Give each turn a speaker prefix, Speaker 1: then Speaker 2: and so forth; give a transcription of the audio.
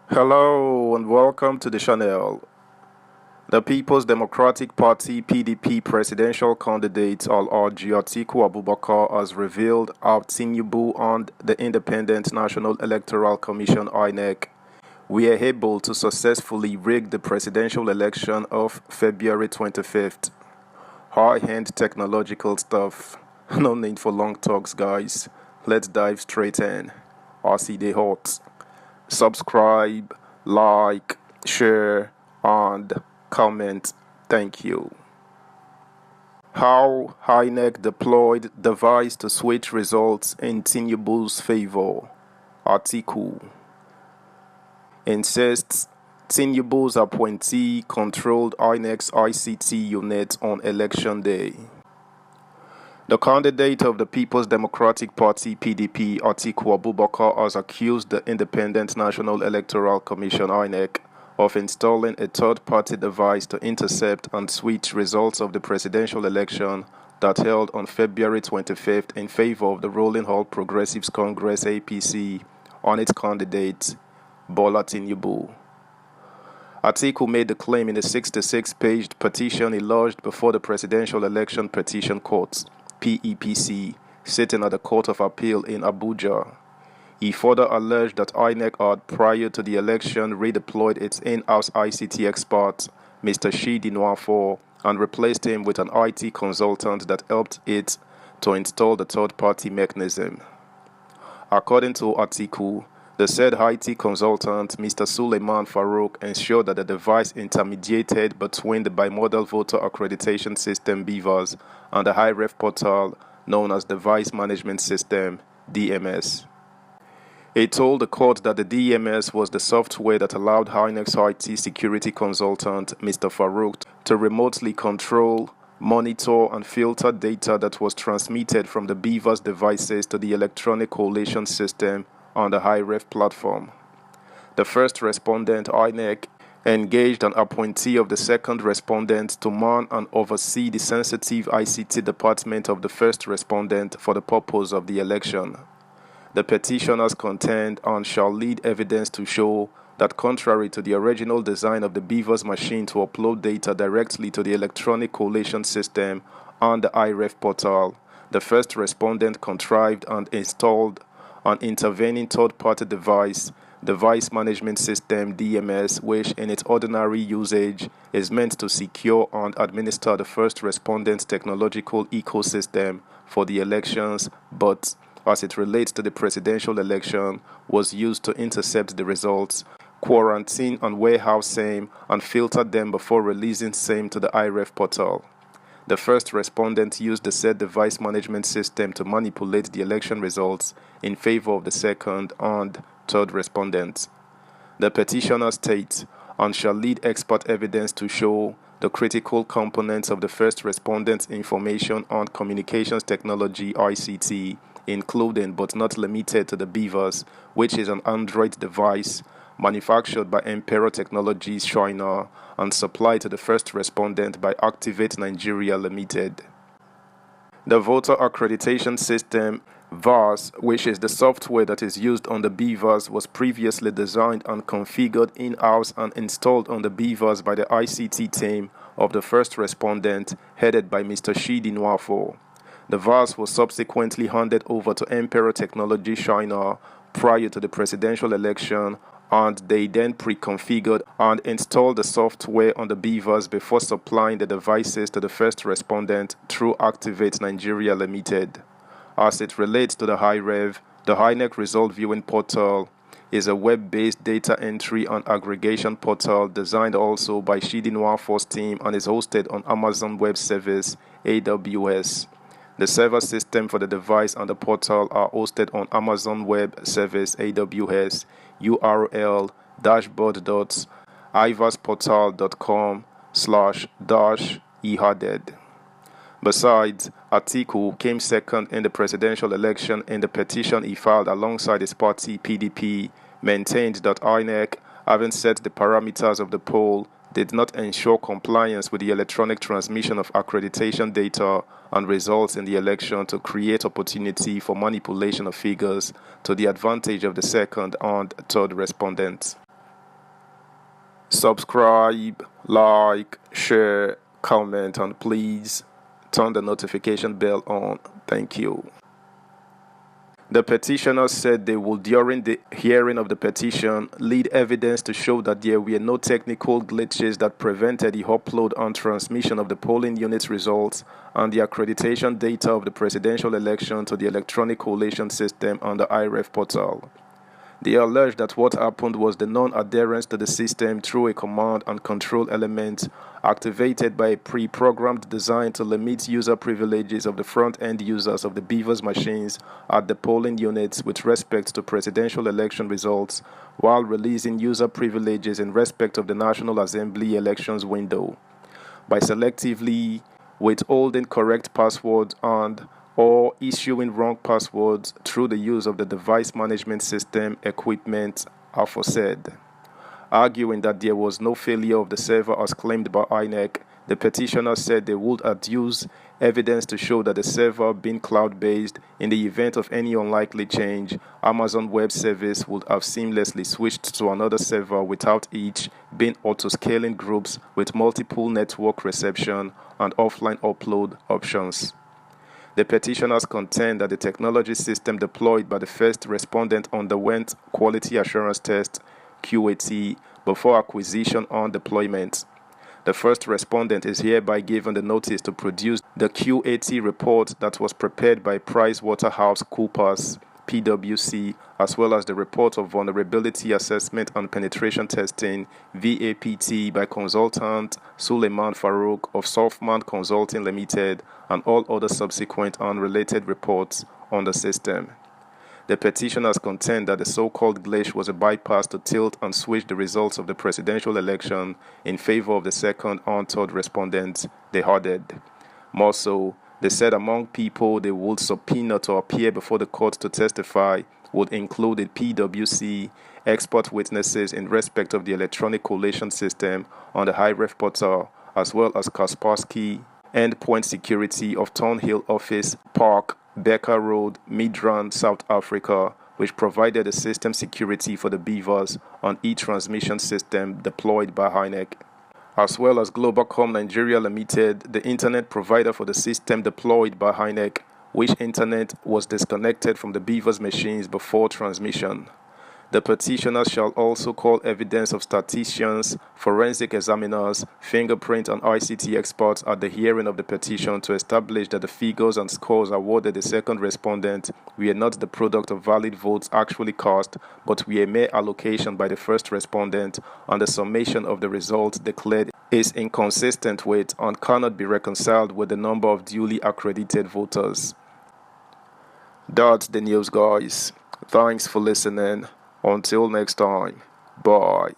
Speaker 1: Hello and welcome to the channel. The People's Democratic Party (PDP) presidential candidate Alhaji Atiku Abubakar has revealed how Tinubu and the Independent National Electoral Commission (INEC) were able to successfully rig the presidential election of February 25th. High-end technological stuff. No need for long talks, guys. Let's dive straight in. RC Day Hot. Subscribe, like, share, and comment. Thank you. How INEC deployed device to switch results in Tinubu's favor. Article insists Tinubu's appointee controlled INEC's ICT unit on election day. The candidate of the People's Democratic Party (PDP), Atiku Abubakar, has accused the Independent National Electoral Commission (INEC) of installing a third-party device to intercept and switch results of the presidential election that held on February 25th in favor of the ruling All Progressives Congress (APC) on its candidate, Bola Tinubu. Atiku made the claim in a 66-page petition he lodged before the Presidential Election Petition Court (PEPC), sitting at the Court of Appeal in Abuja. He further alleged that INEC had, prior to the election, redeployed its in-house ICT expert, Mr. Shidi Nwafor, and replaced him with an IT consultant that helped it to install the third-party mechanism. According to Atiku, the said IT consultant, Mr. Suleiman Farouk, ensured that the device intermediated between the Bimodal Voter Accreditation System (BVAS) and the high-ref portal known as Device Management System (DMS). He told the court that the DMS was the software that allowed INEC's IT security consultant, Mr. Farouk, to remotely control, monitor, and filter data that was transmitted from the BVAS devices to the electronic collation system on the high-ref platform. The first respondent, INEC, engaged an appointee of the second respondent to man and oversee the sensitive ICT department of the first respondent for the purpose of the election. The petitioners contend and shall lead evidence to show that contrary to the original design of the BVAS machine to upload data directly to the electronic collation system and the iRef portal, the first respondent contrived and installed an intervening third-party device management system (DMS), which in its ordinary usage is meant to secure and administer the first respondent's technological ecosystem for the elections, but as it relates to the presidential election, was used to intercept the results, quarantine and warehouse same, and filter them before releasing same to the iRef portal. The first respondent used the said device management system to manipulate the election results in favor of the second and third respondents. The petitioner states, and shall lead expert evidence to show the critical components of the first respondent's information and communications technology (ICT), including but not limited to the BVAS, which is an Android device manufactured by Emperor Technologies China and supplied to the first respondent by Activate Nigeria Limited. The Voter Accreditation System (VAS), which is the software that is used on the BVAS, was previously designed and configured in-house and installed on the BVAS by the ICT team of the first respondent, headed by Mr. Shidi Nwafor. The VAS was subsequently handed over to Emperor Technology China prior to the presidential election, and they then pre-configured and installed the software on the BVAS before supplying the devices to the first respondent through Activate Nigeria Limited. As it relates to the high-rev, the INEC Result Viewing Portal is a web-based data entry and aggregation portal designed also by Shidi Nwafor's team and is hosted on Amazon Web Service (AWS). The server system for the device and the portal are hosted on Amazon Web Service (AWS). URL dashboard.ivasportal.com/eharded. Besides, Atiku came second in the presidential election in the petition he filed alongside his party PDP, maintained that INEC, having set the parameters of the poll, did not ensure compliance with the electronic transmission of accreditation data and results in the election to create opportunity for manipulation of figures to the advantage of the second and third respondents. Subscribe, like, share, comment, and please turn the notification bell on. Thank you. The petitioners said they will, during the hearing of the petition, lead evidence to show that there were no technical glitches that prevented the upload and transmission of the polling unit results and the accreditation data of the presidential election to the electronic collation system on the IREF portal. They alleged that what happened was the non-adherence to the system through a command and control element activated by a pre-programmed design to limit user privileges of the front-end users of the Beavers machines at the polling units with respect to presidential election results, while releasing user privileges in respect of the National Assembly elections window. By selectively withholding correct passwords and or issuing wrong passwords through the use of the device management system equipment aforesaid. Arguing that there was no failure of the server as claimed by INEC, the petitioners said they would adduce evidence to show that the server, being cloud-based, in the event of any unlikely change, Amazon Web Service would have seamlessly switched to another server without each being auto-scaling groups with multiple network reception and offline upload options. The petitioners contend that the technology system deployed by the first respondent underwent quality assurance test (QAT) before acquisition and deployment. The first respondent is hereby given the notice to produce the QAT report that was prepared by PricewaterhouseCoopers, PwC, as well as the report of vulnerability assessment and penetration testing (VAPT) by consultant Suleiman Farouk of Softman Consulting Limited, and all other subsequent unrelated reports on the system. The petitioners contend that the so-called glitch was a bypass to tilt and switch the results of the presidential election in favor of the second and third respondents they added. More so, they said among people they would subpoena to appear before the court to testify would include the PwC, expert witnesses in respect of the electronic collation system on the IREF portal, as well as Kaspersky, endpoint security of Thornhill Office Park, Becker Road, Midrand, South Africa, which provided the system security for the Beavers on e-transmission system deployed by INEC, as well as Globalcom Nigeria Limited, the internet provider for the system deployed by INEC, which internet was disconnected from the Beavers machines before transmission. The petitioners shall also call evidence of statisticians, forensic examiners, fingerprint and ICT experts at the hearing of the petition to establish that the figures and scores awarded the second respondent were not the product of valid votes actually cast, but were a mere allocation by the first respondent, and the summation of the results declared is inconsistent with and cannot be reconciled with the number of duly accredited voters. That's the news, guys. Thanks for listening. Until next time, bye.